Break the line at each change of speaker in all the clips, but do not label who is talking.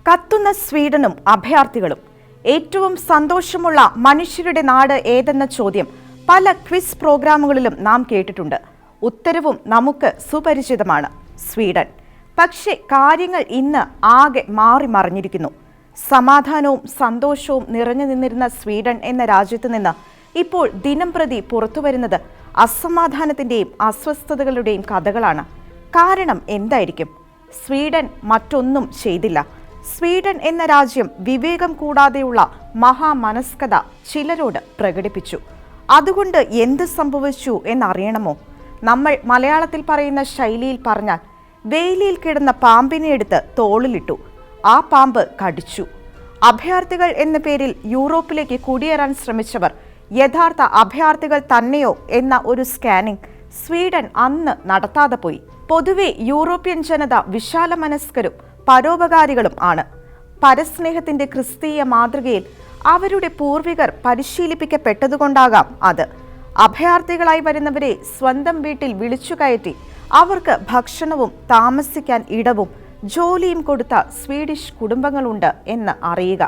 കത്തുന്ന സ്വീഡനും അഭയാർത്ഥികളും. ഏറ്റവും സന്തോഷമുള്ള മനുഷ്യരുടെ നാട് ഏതെന്ന ചോദ്യം പല ക്വിസ് പ്രോഗ്രാമുകളിലും നാം കേട്ടിട്ടുണ്ട്. ഉത്തരവും നമുക്ക് സുപരിചിതമാണ്, സ്വീഡൻ. പക്ഷേ കാര്യങ്ങൾ ഇന്ന് ആകെ മാറി മറിഞ്ഞിരിക്കുന്നു. സമാധാനവും സന്തോഷവും നിറഞ്ഞു നിന്നിരുന്ന സ്വീഡൻ എന്ന രാജ്യത്ത് നിന്ന് ഇപ്പോൾ ദിനംപ്രതി പുറത്തുവരുന്നത് അസമാധാനത്തിന്റെയും അസ്വസ്ഥതകളുടെയും കഥകളാണ്. കാരണം എന്തായിരിക്കും? സ്വീഡൻ മറ്റൊന്നും ചെയ്തില്ല. സ്വീഡൻ എന്ന രാജ്യം വിവേകം കൂടാതെയുള്ള മഹാമനസ്കത ചിലരോട് പ്രകടിപ്പിച്ചു. അതുകൊണ്ട് എന്ത് സംഭവിച്ചു എന്നറിയണമോ? നമ്മൾ മലയാളത്തിൽ പറയുന്ന ശൈലിയിൽ പറഞ്ഞാൽ, വേലിയിൽ കിടന്ന പാമ്പിനെ എടുത്ത് തോളിലിട്ടു, ആ പാമ്പ് കടിച്ചു. അഭയാർത്ഥികൾ എന്ന പേരിൽ യൂറോപ്പിലേക്ക് കുടിയേറാൻ ശ്രമിച്ചവർ യഥാർത്ഥ അഭയാർത്ഥികൾ തന്നെയോ എന്ന ഒരു സ്കാനിംഗ് സ്വീഡൻ അന്ന് നടത്താതെ പോയി. പൊതുവെ യൂറോപ്യൻ ജനത വിശാല മനസ്കരും പരോപകാരികളും ആണ്. പരസ്നേഹത്തിന്റെ ക്രിസ്തീയ മാതൃകയിൽ അവരുടെ പൂർവികർ പരിശീലിപ്പിക്കപ്പെട്ടതുകൊണ്ടാകാം അത്. അഭയാർത്ഥികളായി വരുന്നവരെ സ്വന്തം വീട്ടിൽ വിളിച്ചു കയറ്റി അവർക്ക് ഭക്ഷണവും താമസിക്കാൻ ഇടവും ജോലിയും കൊടുത്ത സ്വീഡിഷ് കുടുംബങ്ങളുണ്ട് എന്ന് അറിയുക.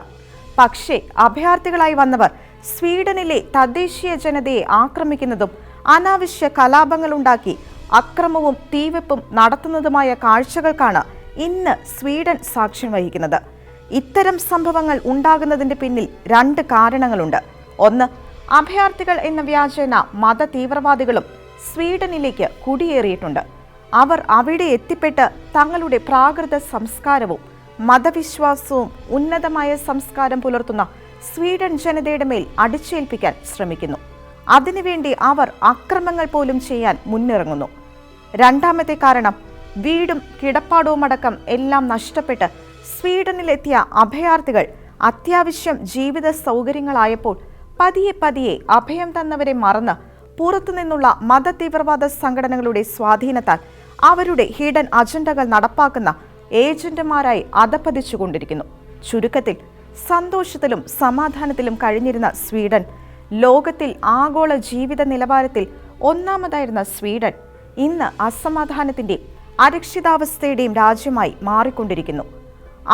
പക്ഷേ അഭയാർത്ഥികളായി വന്നവർ സ്വീഡനിലെ തദ്ദേശീയ ജനതയെ ആക്രമിക്കുന്നതും അനാവശ്യ കലാപങ്ങളുണ്ടാക്കി അക്രമവും തീവെപ്പും നടത്തുന്നതുമായ കാഴ്ചകൾക്കാണ് ഇന്ന് സ്വീഡൻ സാക്ഷ്യം വഹിക്കുന്നത്. ഇത്തരം സംഭവങ്ങൾ ഉണ്ടാകുന്നതിന്റെ പിന്നിൽ രണ്ട് കാരണങ്ങളുണ്ട്. ഒന്ന്, അഭയാർത്ഥികൾ എന്ന വ്യാജേന മത തീവ്രവാദികളും സ്വീഡനിലേക്ക് കുടിയേറിയിട്ടുണ്ട്. അവർ അവിടെ എത്തിപ്പെട്ട് തങ്ങളുടെ പ്രാകൃത സംസ്കാരവും മതവിശ്വാസവും ഉന്നതമായ സംസ്കാരം പുലർത്തുന്ന സ്വീഡൻ ജനതയുടെ മേൽ അടിച്ചേൽപ്പിക്കാൻ ശ്രമിക്കുന്നു. അതിനുവേണ്ടി അവർ അക്രമങ്ങൾ പോലും ചെയ്യാൻ മുന്നിറങ്ങുന്നു. രണ്ടാമത്തെ കാരണം, വീടും കിടപ്പാടവുമടക്കം എല്ലാം നഷ്ടപ്പെട്ട് സ്വീഡനിലെത്തിയ അഭയാർത്ഥികൾ അത്യാവശ്യം ജീവിത സൗകര്യങ്ങളായപ്പോൾ പതിയെ പതിയെ അഭയം തന്നവരെ മറന്ന് പുറത്തുനിന്നുള്ള മത തീവ്രവാദ സംഘടനകളുടെ സ്വാധീനത്താൽ അവരുടെ ഹിഡൻ അജണ്ടകൾ നടപ്പാക്കുന്ന ഏജന്റുമാരായി അധപ്പതിച്ചുകൊണ്ടിരിക്കുന്നു. ചുരുക്കത്തിൽ, സന്തോഷത്തിലും സമാധാനത്തിലും കഴിഞ്ഞിരുന്ന സ്വീഡൻ, ലോകത്തിൽ ആഗോള ജീവിത നിലവാരത്തിൽ ഒന്നാമതായിരുന്ന സ്വീഡൻ, ഇന്ന് അസമാധാനത്തിന്റെയും അരക്ഷിതാവസ്ഥയുടെയും രാജ്യമായി മാറിക്കൊണ്ടിരിക്കുന്നു.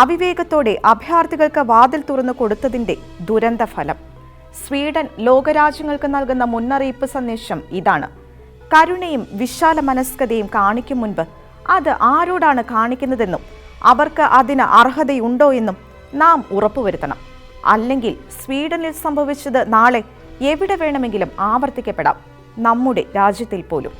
അവിവേകത്തോടെ അഭയാർത്ഥികൾക്ക് വാതിൽ തുറന്നു കൊടുത്തതിന്റെ ദുരന്ത ഫലം. സ്വീഡൻ ലോകരാജ്യങ്ങൾക്ക് നൽകുന്ന മുന്നറിയിപ്പ് സന്ദേശം ഇതാണ്: കരുണയും വിശാല മനസ്കതയും കാണിക്കും മുൻപ് അത് ആരോടാണ് കാണിക്കുന്നതെന്നും അവർക്ക് അതിന് അർഹതയുണ്ടോ എന്നും നാം ഉറപ്പുവരുത്തണം. അല്ലെങ്കിൽ സ്വീഡനിൽ സംഭവിച്ചത് നാളെ എവിടെ വേണമെങ്കിലും ആവർത്തിക്കപ്പെടാം, നമ്മുടെ രാജ്യത്തിൽ പോലും.